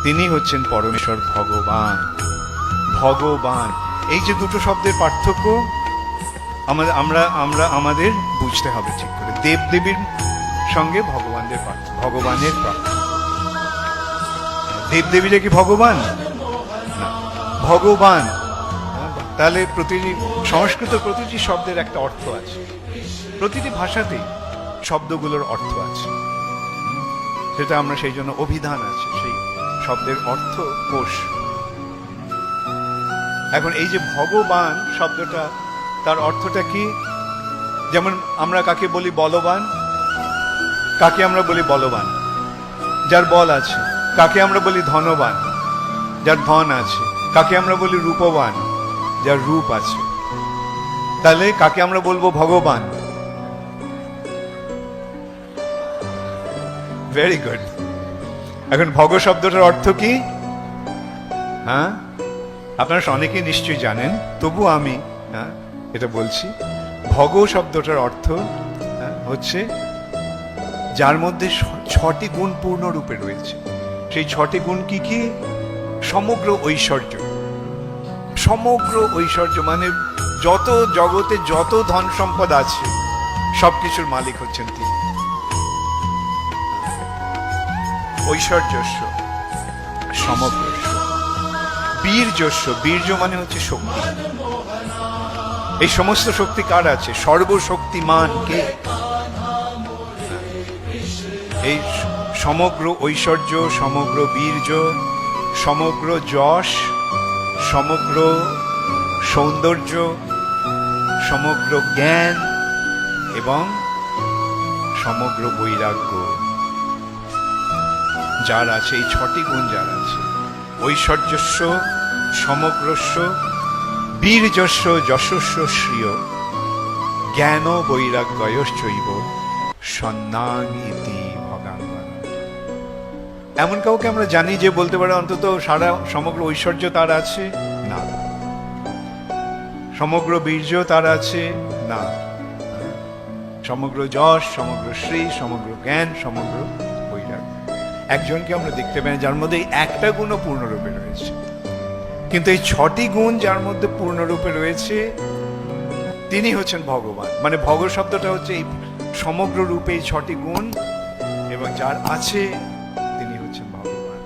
তিনি হচ্ছেন পরমেশ্বর ভগবান। ভগবান, এই যে দুটো শব্দের পার্থক্য আমাদের বুঝতে হবে ঠিক করে। দেব দেবীর সঙ্গে ভগবানের পার্থক্য, ভগবানের পার্থক্য। দেব দেবীরা কি ভগবান না? ভগবান। তাহলে প্রতিটি সংস্কৃত প্রতিটি শব্দের একটা অর্থ আছে, প্রতিটি ভাষাতেই শব্দগুলোর অর্থ আছে, সেটা আমরা সেই জন্য অভিধান আছে, সেই শব্দের অর্থ কোষ। এখন এই যে ভগবান শব্দটা, তার অর্থটা কি? যেমন আমরা কাকে বলি বলবান, কাকে আমরা বলি বলবান? যার বল আছে। কাকে আমরা বলি ধনবান? যার ধন আছে। কাকে আমরা বলি রূপবান? যার রূপ আছে। তাহলে কাকে আমরা বলবো ভগবান? Very good. এখন ভগ শব্দটার অর্থ কি? হ্যাঁ, আপনারা অনেকেই নিশ্চয়ই জানেন, তবু আমি এটা বলছি। ভগ শব্দটার অর্থ হচ্ছে যার মধ্যে 6টি গুণ পূর্ণরূপে রয়েছে। সেই 6টি গুণ কি কি? সমগ্র ঐশ্বর্য। সমগ্র ঐশ্বর্য মানে যত জগতে যত ধন সম্পদ আছে সবকিছুর মালিক হচ্ছেন তিনি। ঐশ্বর্যস্য, সমগ্রস্য। বীর্যস্য, বীর্য মানে হচ্ছে শক্তি। এই সমস্ত শক্তি কার আছে? সর্বশক্তিমান কে? এই সমগ্র ঐশ্বর্য, সমগ্র বীর্য, সমগ্র যশ, সমগ্র সৌন্দর্য, সমগ্র জ্ঞান এবং সমগ্র বৈরাগ্য যার আছে, এই 6টি গুণ যার আছে, ঐশ্বর্যস্য, সমগ্রস্য, বীর্যস্য, যশস্য, শ্রিয়, জ্ঞান বৈরাগ্যয়শ্চৈব সন্ন্যাং ইতি ভগাঙ্গন। এমন কাউকে আমরা জানি যে বলতে পারে অন্তত সারা সমগ্র ঐশ্বর্য তার আছে? না। সমগ্র বীর্য তার আছে? না। সমগ্র যশ, সমগ্র শ্রী, সমগ্র জ্ঞান, সমগ্র বৈরাগ্য। একজনকে আমরা দেখতে পাই যার মধ্যে একটা গুণও পূর্ণরূপে রয়েছে, কিন্তু এই 6টি গুণ যার মধ্যে পূর্ণরূপে রয়েছে তিনি হচ্ছেন ভগবান। মানে ভগ শব্দটা হচ্ছে এই সমগ্র রূপে এই 6টি গুণ এবং যার আছে তিনি হচ্ছেন ভগবান।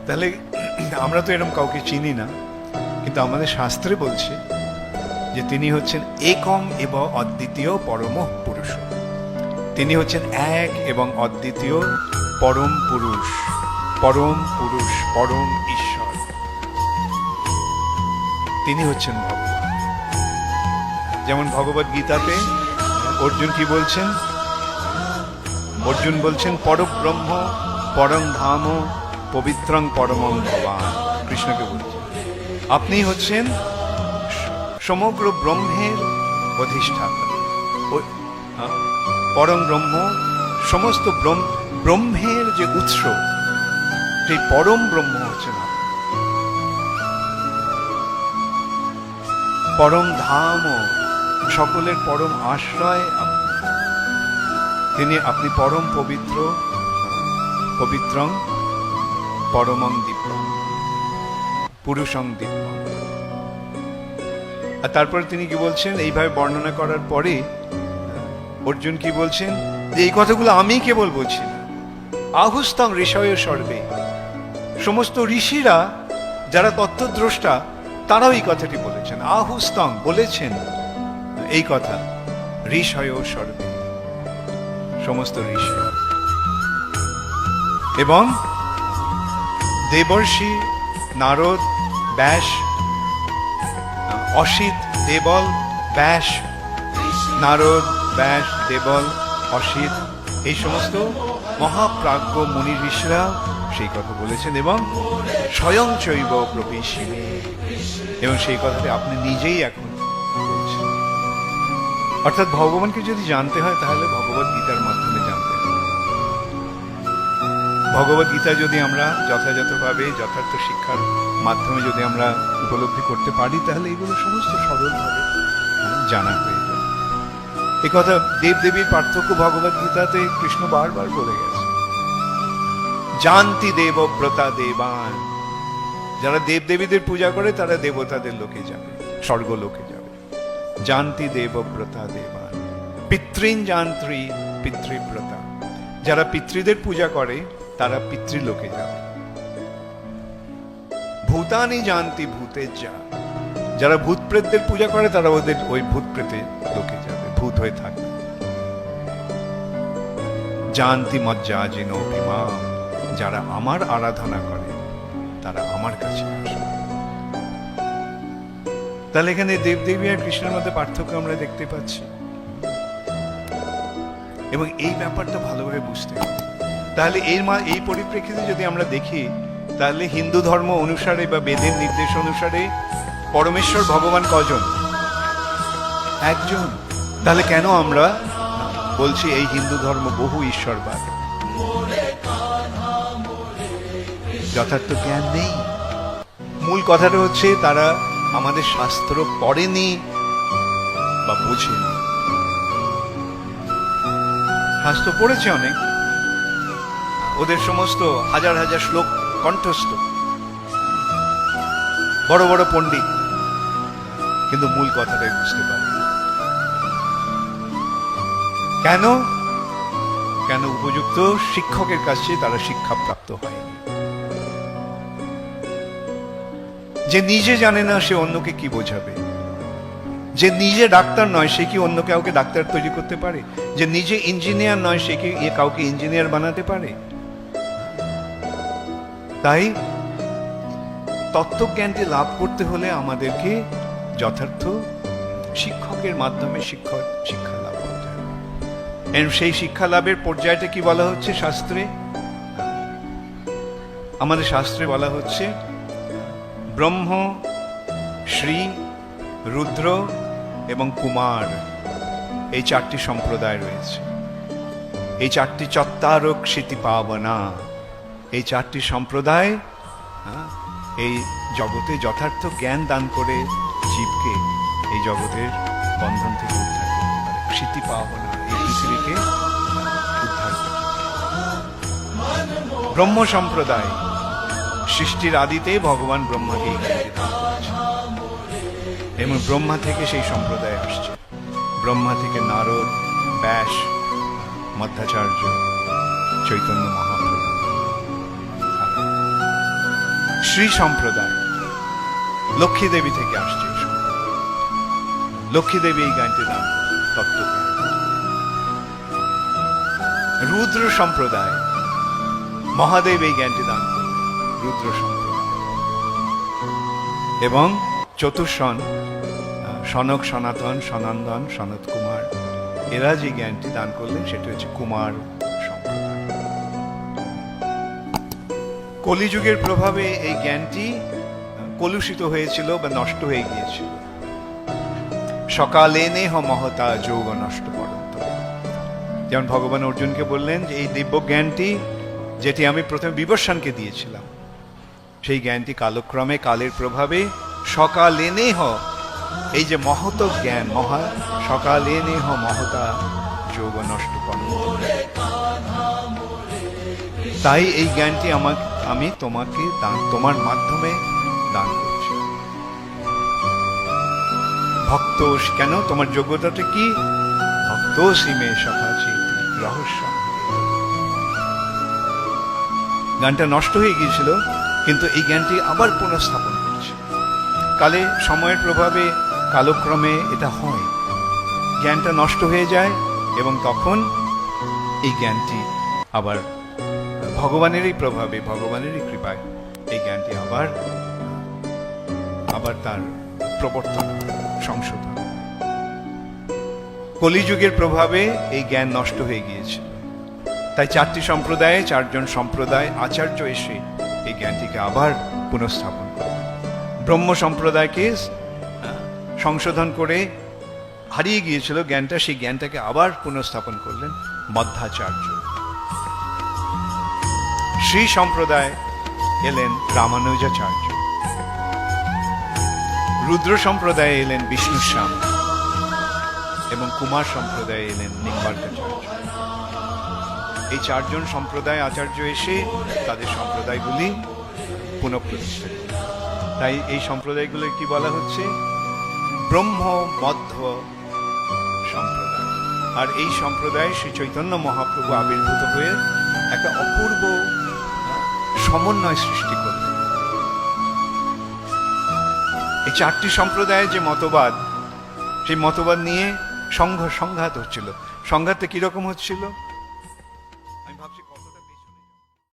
তাহলে আমরা তো এরকম কাউকে চিনি না, কিন্তু আমাদের শাস্ত্রে বলছে যে তিনি হচ্ছেন একম এবং অদ্বিতীয় পরম পুরুষ। তিনি হচ্ছেন এক এবং অদ্বিতীয় পরম পুরুষ, পরম পুরুষ, পরম ঈশ্বর। তিনি হচ্ছেন ভগবান। যেমন ভগবত গীতাতে অর্জুন কি বলছেন? অর্জুন বলছেন পরব্রহ্ম পরম ধাম পবিত্রং পরমং ভবান। কৃষ্ণকে বলছেন আপনি হচ্ছেন সমগ্র ব্রহ্মের অধিষ্ঠাতা, পরম ব্রহ্ম, সমস্ত ব্রহ্মের যে উৎস, সেই পরম ব্রহ্ম হচ্ছেন আপনি। পরম ধাম, সকলের পরম আশ্রয় তিনি। আপনি পরম পবিত্র, পবিত্রং পরমং দিব্যং পুরুষং দিব্যং। আর তারপরে তিনি কি বলছেন? এইভাবে বর্ণনা করার পরে অর্জুন কি বলছেন? যে এই কথাগুলো আমি কেবল বলছি না, আহুস্তং ঋষয় সর্বে, সমস্ত ঋষিরা যারা তত্ত্বদ্রষ্টা তারাও এই কথাটি বলেছেন। আহুস্তং বলেছেন এই কথা, ঋষয় সর্বে, সমস্ত ঋষি এবং দেবর্ষি, নারদ, ব্যাস, অসিত, দেবল, ব্যাস, নারদ, ব্যাস, দেবল, অসিত, এই সমস্ত মহাপ্রাজ্ঞ মুনি ঋষিরা সেই কথা বলেছেন। এবং স্বয়ং চৈব প্রবেশিনী, এবং সেই কথাটি আপনি নিজেই এখন বলছেন। অর্থাৎ ভগবানকে যদি জানতে হয় তাহলে ভগবত গীতার মাধ্যমে জানতে হবে। ভগবত গীতা যদি আমরা যথাযথভাবে যথার্থ শিক্ষার মাধ্যমে যদি আমরা উপলব্ধি করতে পারি তাহলে এগুলো সমস্ত সরলভাবে জানা হয়ে যায়। এই কথা দেব দেবীর পার্থক্য ভগবত গীতাতে কৃষ্ণ বারবার বলে গেছে। জানতি দেবব্রতা দেবান, যারা দেবদেবীদের পূজা করে তারা দেবতাদের লোকে যাবে, স্বর্গলোকে যাবে। জানতি দেবব্রতা দেবান, পিতৃন জান্ত্রী পিতৃব্রতা, যারা পিতৃদের পূজা করে তারা পিতৃলোকে যাবে। ভূতানি জানতি ভূতের যা, যারা ভূত প্রেতদের পূজা করে তারা ওদের ওই ভূত প্রেতের লোকে যাবে, ভূত হয়ে থাকবে। জানতি মজ্জাজিন অভিমা, যারা আমার আরাধনা করে তারা আমার কাছে আসে। তাহলে এখানে দেবদেবী আর কৃষ্ণের মধ্যে পার্থক্য আমরা দেখতে পাচ্ছি, এবং এই ব্যাপারটা ভালোভাবে বুঝতে হবে। তাহলে এই পরিপ্রেক্ষিতে যদি আমরা দেখি, তাহলে হিন্দু ধর্ম অনুসারে বা বেদের নির্দেশ অনুসারে পরমেশ্বর ভগবান কজন? একজন। তাহলে কেন আমরা বলছি এই হিন্দু ধর্ম বহু ঈশ্বরবাদ? যথার্থ জ্ঞান নেই। মূল কথাটা হচ্ছে তারা আমাদের শাস্ত্র পড়েনি বা বোঝেনি। শাস্ত্র পড়েছে অনেক, ওদের সমস্ত হাজার হাজার শ্লোক কণ্ঠস্থ, বড় বড় পণ্ডিত, কিন্তু মূল কথাটাই বুঝতে পারে। কেন? কেন উপযুক্ত শিক্ষকের কাছে তারা শিক্ষা প্রাপ্ত হয়নি। যে নিজে জানে না সে অন্যকে কি বোঝাবে? যে নিজে ডাক্তার নয় সে কি অন্য কাউকে ডাক্তার তৈরি করতে পারে? যে নিজে ইঞ্জিনিয়ার নয় সে কি কাউকে ইঞ্জিনিয়ার বানাতে পারে? তাই তত্ত্বজ্ঞানটি লাভ করতে হলে আমাদেরকে যথার্থ শিক্ষকের মাধ্যমে শিক্ষা লাভ করতে হবে। সেই শিক্ষা লাভের পর্যায়টা কি বলা হচ্ছে শাস্ত্রে? আমাদের শাস্ত্রে বলা হচ্ছে ব্রহ্ম, শ্রী, রুদ্র এবং কুমার, এই চারটি সম্প্রদায় রয়েছে। এই চারটি চত্তারক স্মৃতি পাবনা, এই চারটি সম্প্রদায় এই জগতে যথার্থ জ্ঞান দান করে জীবকে এই জগতের বন্ধন থেকে উদ্ধার করতে পারে। স্মৃতি পাবনা এই পৃথিবীকে উদ্ধার করে। ব্রহ্ম সম্প্রদায় সৃষ্টির আদিতে ভগবান ব্রহ্মাকে এবং ব্রহ্মা থেকে সেই সম্প্রদায় আসছে। ব্রহ্মা থেকে নারদ, ব্যাস, মধ্বাচার্য, চৈতন্য মহাপ্রভু। শ্রী সম্প্রদায় লক্ষ্মী দেবী থেকে আসছে। লক্ষ্মী দেবী এই গানটি দান তত্ত্ব। রুদ্র সম্প্রদায় মহাদেব এই জ্ঞানটি দান করেন, রুদ্র সম্প্রদায়। এবং চতুর্শন সনক, সনাতন, সনন্দন, সনত কুমার, এরা যে জ্ঞানটি দান করলেন সেটা হচ্ছে কুমার সম্প্রদায়। কলিযুগের প্রভাবে এই জ্ঞানটি কলুষিত হয়েছিল বা নষ্ট হয়ে গিয়েছিল। সকালে নেহ মহতা যোগ নষ্ট পড়ন্ত, যেমন ভগবান অর্জুনকে বললেন যে এই দিব্য জ্ঞানটি যেটি আমি প্রথমে বিবর্ষণকে দিয়েছিলাম, সেই জ্ঞানটি কালক্রমে কালের প্রভাবে সকালে নেহ, এই যে মহত জ্ঞান, সকালে নেহ মহতা যোগ নষ্ট পড়ন্ত, তাই এই জ্ঞানটি আমি তোমাকে তোমার মাধ্যমে দান করছি। ভক্ত কেন? তোমার যোগ্যতাটা কি? ভক্ত সীমে সখাচি রহস্য। জ্ঞানটা নষ্ট হয়ে গিয়েছিল, কিন্তু এই জ্ঞানটি আবার পুনঃস্থাপন করছে। কালে সময়ের প্রভাবে কালক্রমে এটা হয়, জ্ঞানটা নষ্ট হয়ে যায় এবং তখন এই জ্ঞানটি আবার ভগবানেরই প্রভাবে, ভগবানেরই কৃপায় এই জ্ঞানটি আবার তার প্রবর্তন, সংশোধন। কলিযুগের প্রভাবে এই জ্ঞান নষ্ট হয়ে গিয়েছিল, তাই চারটি সম্প্রদায়ে চারজন সম্প্রদায় আচার্য এসে এই জ্ঞানটিকে আবার পুনঃস্থাপন করে। ব্রহ্ম সম্প্রদায়কে সংশোধন করে হারিয়ে গিয়েছিল জ্ঞানটা, সেই জ্ঞানটাকে আবার পুনঃস্থাপন করলেন মধ্বাচার্য। শ্রী সম্প্রদায় এলেন রামানুজাচার্য। রুদ্র সম্প্রদায়ে এলেন বিষ্ণুশ্যাম এবং কুমার সম্প্রদায়ে এলেন নিম্বার্কাচার্য। এই চারজন সম্প্রদায় আচার্য এসে তাদের সম্প্রদায়গুলি পুনঃপ্রতিষ্ঠা করলেন। তাই এই সম্প্রদায়গুলো কি বলা হচ্ছে? ব্রহ্ম মধ্য সম্প্রদায়। আর এই সম্প্রদায়ে শ্রী চৈতন্য মহাপ্রভু আবির্ভূত হয়ে একটা অপূর্ব সমন্বয় সৃষ্টি করলেন। এই চারটি সম্প্রদায়ের যে মতবাদ, সেই মতবাদ নিয়ে সংঘাত হচ্ছিল। সংঘাতটা কিরকম হচ্ছিল?